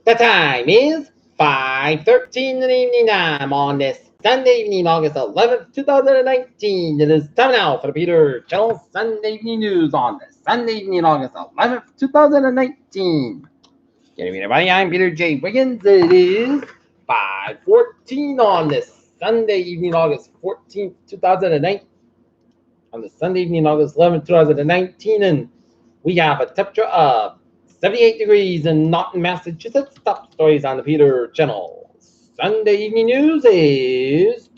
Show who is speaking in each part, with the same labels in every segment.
Speaker 1: The time is 5:13 in the evening time on this Sunday evening, August 11th, 2019. It is time now for the Peter Channel Sunday Evening News on this Sunday evening, August 11th, 2019. Good evening, everybody. I'm Peter J. Wiggins. It is 5:14 on this Sunday evening, August 14th, 2019. On the Sunday evening, August 11th, 2019, and we have a temperature of 78 degrees in Norton, Massachusetts. Top stories on the Peter Channel. Sunday evening news is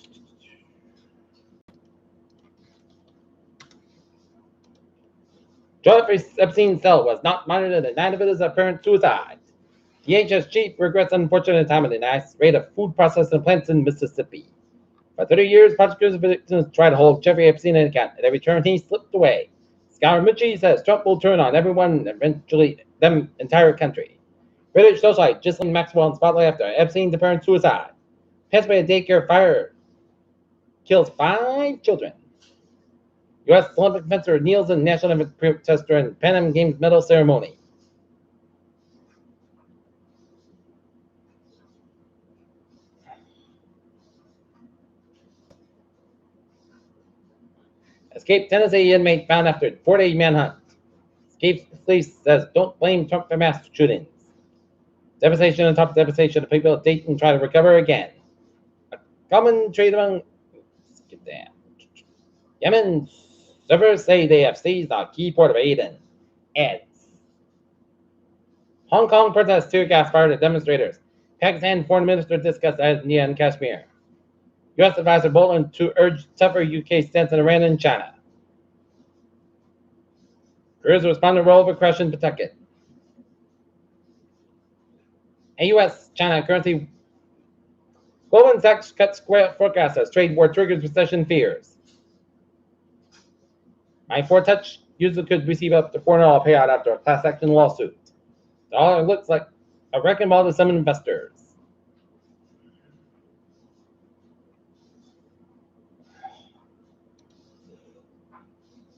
Speaker 1: Jeffrey Epstein's cell was not monitored and 9 of it is apparent suicide. DHS chief regrets unfortunate time of the nice rate of food processing plants in Mississippi. For 30 years, prosecutors victims tried to hold Jeffrey Epstein in account. At every turn, he slipped away. Scaramucci says Trump will turn on everyone, eventually them entire country. British socialite Ghislaine Maxwell in spotlight after Epstein's apparent suicide. Pennsylvania daycare fire kills 5 children. U.S. Olympic fencer kneels in National Olympic protester in Pan Am Games medal ceremony. Escaped Tennessee inmate found after 4-day manhunt. Escaped police says don't blame Trump for mass shootings. Devastation on top of devastation. The people of Dayton try to recover again. A common trade among Yemen servers say they have seized a key port of Aden. Ads. Hong Kong protests tear gas fired at demonstrators. Pakistan foreign minister discussed India and Kashmir. U.S. advisor Bolton to urge tougher UK stance on Iran and China. Careers respond to role of aggression Pawtucket. A U.S.-China currency. Goldman Sachs cuts forecast as trade war triggers recession fears. My 4Touch user could receive up to $400 payout after a class action lawsuit. The dollar looks like a wrecking ball to some investors.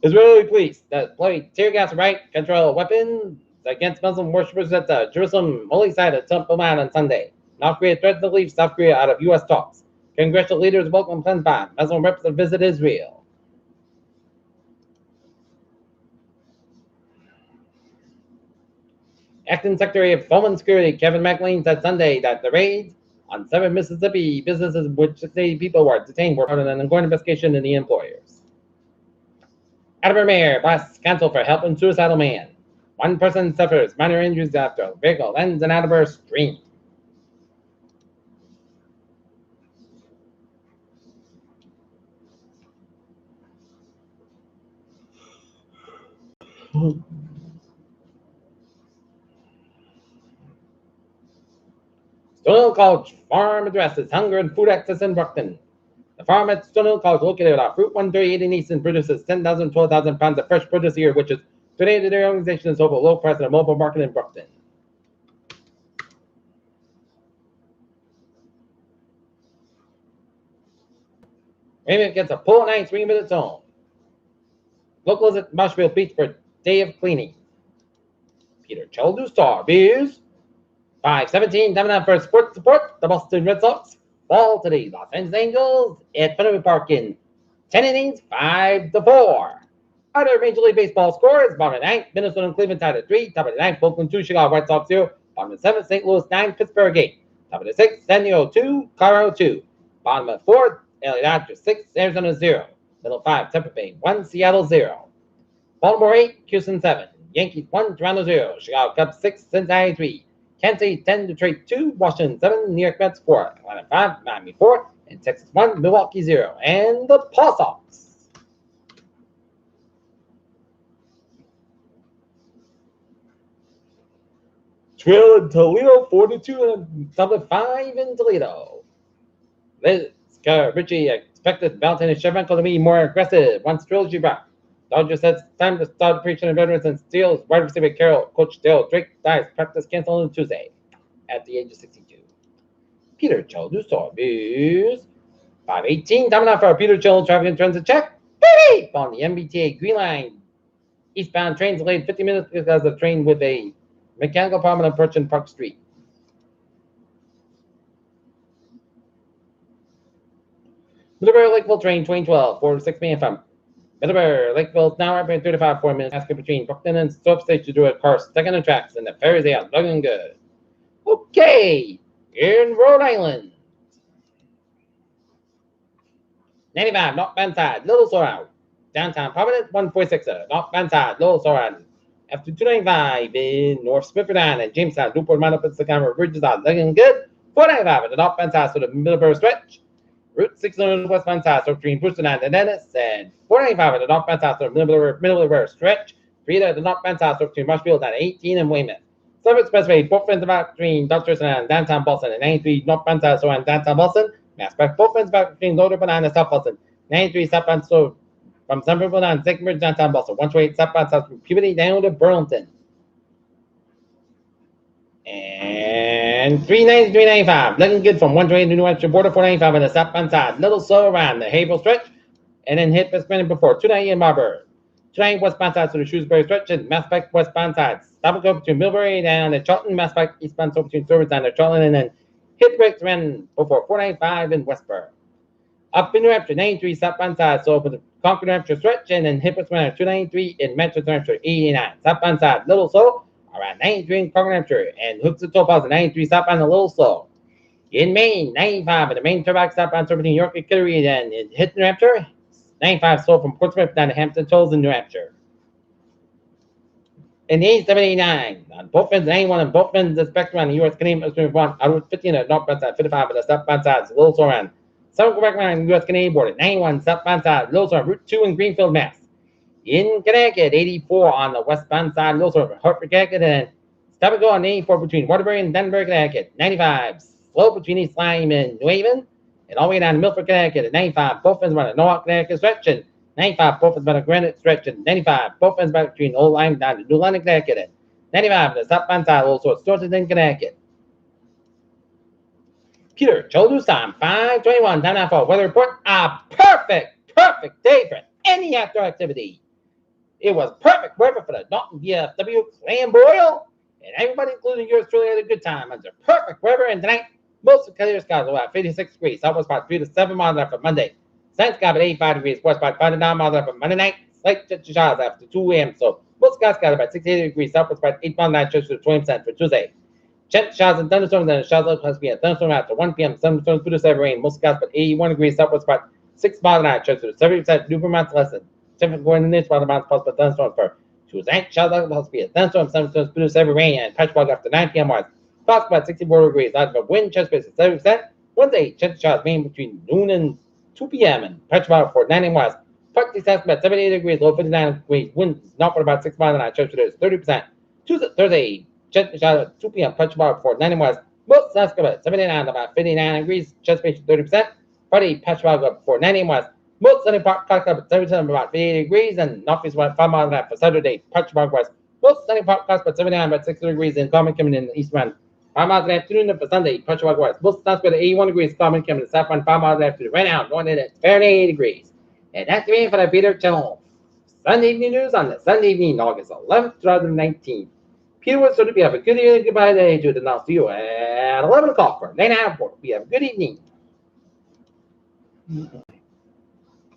Speaker 1: Israeli police that deployed tear gas riot control weapons against Muslim worshippers at the Jerusalem holy site of Temple Mount on Sunday. North Korea threatens to leave South Korea out of U.S. talks. Congressional leaders welcome planned ban. Muslim reps to visit Israel. Acting Secretary of Homeland Security Kevin McLean said Sunday that the raids on 7 Mississippi businesses in which 60 people were detained were part of an ongoing investigation into the employers. Attleboro Mayor blasts council for helping suicidal man. 1 person suffers minor injuries after a vehicle lands in Attleboro stream. Stonehill College farm addresses hunger and food access in Brockton. The farm at Stonehill College, located off Route 138 in Easton, produces 10,000 to 12,000 pounds of fresh produce a year, which is donated to their organization and sold at a low price at a mobile market in Brockton. Raymond gets a pool night 3 minutes home. Locals at Marshfield Beach for a day of cleaning. Peter Childu Star Beers. 5:17 time now for sports support. The Boston Red Sox fall to the Los Angeles Angels at Fenway Park in 10 innings, 5-4. Other Major League Baseball scores: bottom of the 9th, Minnesota and Cleveland tied at 3. Top of the 9th, Oakland 2, Chicago White Sox 0. Bottom of the 7th, St. Louis 9, Pittsburgh 8. Top of the 6th, San Diego 2, Colorado 2. Bottom of the 4th, LA Dodgers 6, Arizona 0. Middle 5, Tampa Bay 1, Seattle 0. Baltimore 8, Houston 7. Yankees 1, Toronto 0. Chicago Cubs 6, Cincinnati 3. Kansas City 10, Detroit 2, Washington 7, New York Mets 4, Atlanta 5, Miami 4, and Texas 1, Milwaukee 0. And the Paw Sox. Trail in Toledo 4-2 and top of 5 in Toledo. Liz Richie expected Valentine and Shevchenko to be more aggressive once trilogy back. Dodgers says time to start preaching veterans and steals wide receiver Coach Dale Drake dies practice canceled on Tuesday at the age of 62. Peter Childu Star News. 5:18 time now for Peter Childu traffic and transit check. Beep on the MBTA Green Line. Eastbound trains delayed 50 minutes because of the train with a mechanical problem approaching Park Street. Middlebury Lakeville train 2012, 4 to 6 p.m. from Middlebury Lakeville now right 35 4 minutes. Asking between Brookton and Soap Station to do a car second on tracks, and the ferries they are looking good. Okay, in Rhode Island. 95, North Banside, Little Sorrow. Downtown Providence, 146, North Banside, Little Sorrow. After 295 in North Smithford and Jamestown, Newport, Mount Up, Sycamore Bridges are looking good. 495 at the North Banside, so the Middlebury stretch. Route 600 West Banside, so between Brewster and Dennis, and 495 at the North Banside, so the Middlebury stretch. 3 at the North Banside, so between Marshfield and 18 and Weymouth. Suburb Expressway, both ends about between Dutchers and downtown Boston, and 93 North Banside, so in downtown Boston. Mass back both ends back between Loader and South Boston. 93 southbound, so from Sunbury and Sycamore downtown Boston. 128 southbound, south from Puberty down to Burlington. And 390, 395, looking good from 128 to New Hampshire border, 495 on the southbound side. Little slow around the Haverhill stretch, and then hit West Bend before 290 in Marlborough. 290 westbound side to the Shrewsbury stretch, and Mass back westbound side. Stop and go between Millbury and the Charlton, Mass back eastbound, so between Service and the Charlton, and then hit brakes around before 495 in Westboro. Up in New Hampshire, 93 southbound side, so for the Concord, New Hampshire stretch, and then hit West 293 in Manchester, New Hampshire, 89 southbound side, little slow. Around 93 in Concord, New Hampshire, and hooks the toll plaza 93 southbound, a little slow. In Maine, 95 at the main turnback southbound, so between York and Kittery, and it hit New Hampshire. 95 slow from Portsmouth down to Hampton Tolls in New Hampshire. In the 8789, on both ends, 91 on both ends of the spectrum on the US Canadian 1 out of 15 at northbound side, 55 at the southbound side, a little slow around. Some Quebec around the US Canadian border, 91 southbound side, little slow on Route 2 in Greenfield, Mass. In Connecticut, 84 on the westbound side, little slow from Hartford, Connecticut, and stop and go on 84 between Waterbury and Denver, Connecticut. 95 slow between East Lyme and New Haven, and all the way down to Milford, Connecticut. At 95 both ends about a Norwalk, Connecticut stretch, and 95 both ends about a Granite stretch, and 95 both ends about between Old Lyme down to New London, Connecticut. And 95 the southbound side, also at Thornton, Connecticut. Peter, children's time, 5:21, time now for a weather report. A perfect day for any outdoor activity. It was perfect weather for the Dalton DFW Clam Boil, and everybody, including yours truly, had a good time under perfect weather. And tonight, most of the clear skies are about 56 degrees. Southwest about 3 to 7 miles an hour for Monday. Sun's got about 85 degrees. West about 5 to 9 miles an hour for Monday night. Slight chance of showers after 2 a.m. So most skies got about 68 degrees. Southwest about 8 miles an hour, to 20% for Tuesday. Chance of showers and thunderstorms, and showers plus be a thunderstorm after 1 p.m. Thunderstorms through the 7 rain. Most skies about 81 degrees. Southwest about 6 miles an hour, to 70% Newport Mountain lesson. Temperature going in this while the mountains possible thunderstorms for Tuesday. Showers supposed to be a thunderstorm. Thunderstorms produce every rain and patch fog after 9 p.m. Clouds about 64 degrees. Odds of wind chance space is 70%. Wednesday, chance of showers mainly between noon and 2 p.m. and patch fog for 9 a.m. Practically south about 78 degrees. Low 59 degrees. Wind is not for about 6 miles an hour. Chance is 30%. Thursday, chance of showers at 2 p.m. Patch fog for 9 a.m. Most south about 79 about 59 degrees. Chance space is 30%. Friday, patch fog up for 9 a.m. Most sunny part clock up at 70% about 58 degrees, and northeast about 5 miles an hour for Saturday, patch fog west. Most sunny part clock about 79 about 60 degrees, and common coming in the east wind. 5 miles an afternoon for Sunday, patch fog west. Most south about 81 degrees, common coming in the south wind, 5 miles an afternoon. Right now, going in at 38 degrees. And that's the rain for the Peter Channel. Sunday evening news on the Sunday evening, August 11th, 2019. Peter Wood, so to be have a good evening, goodbye day to the now see you at 11 o'clock for Lane Airport. We have a good evening.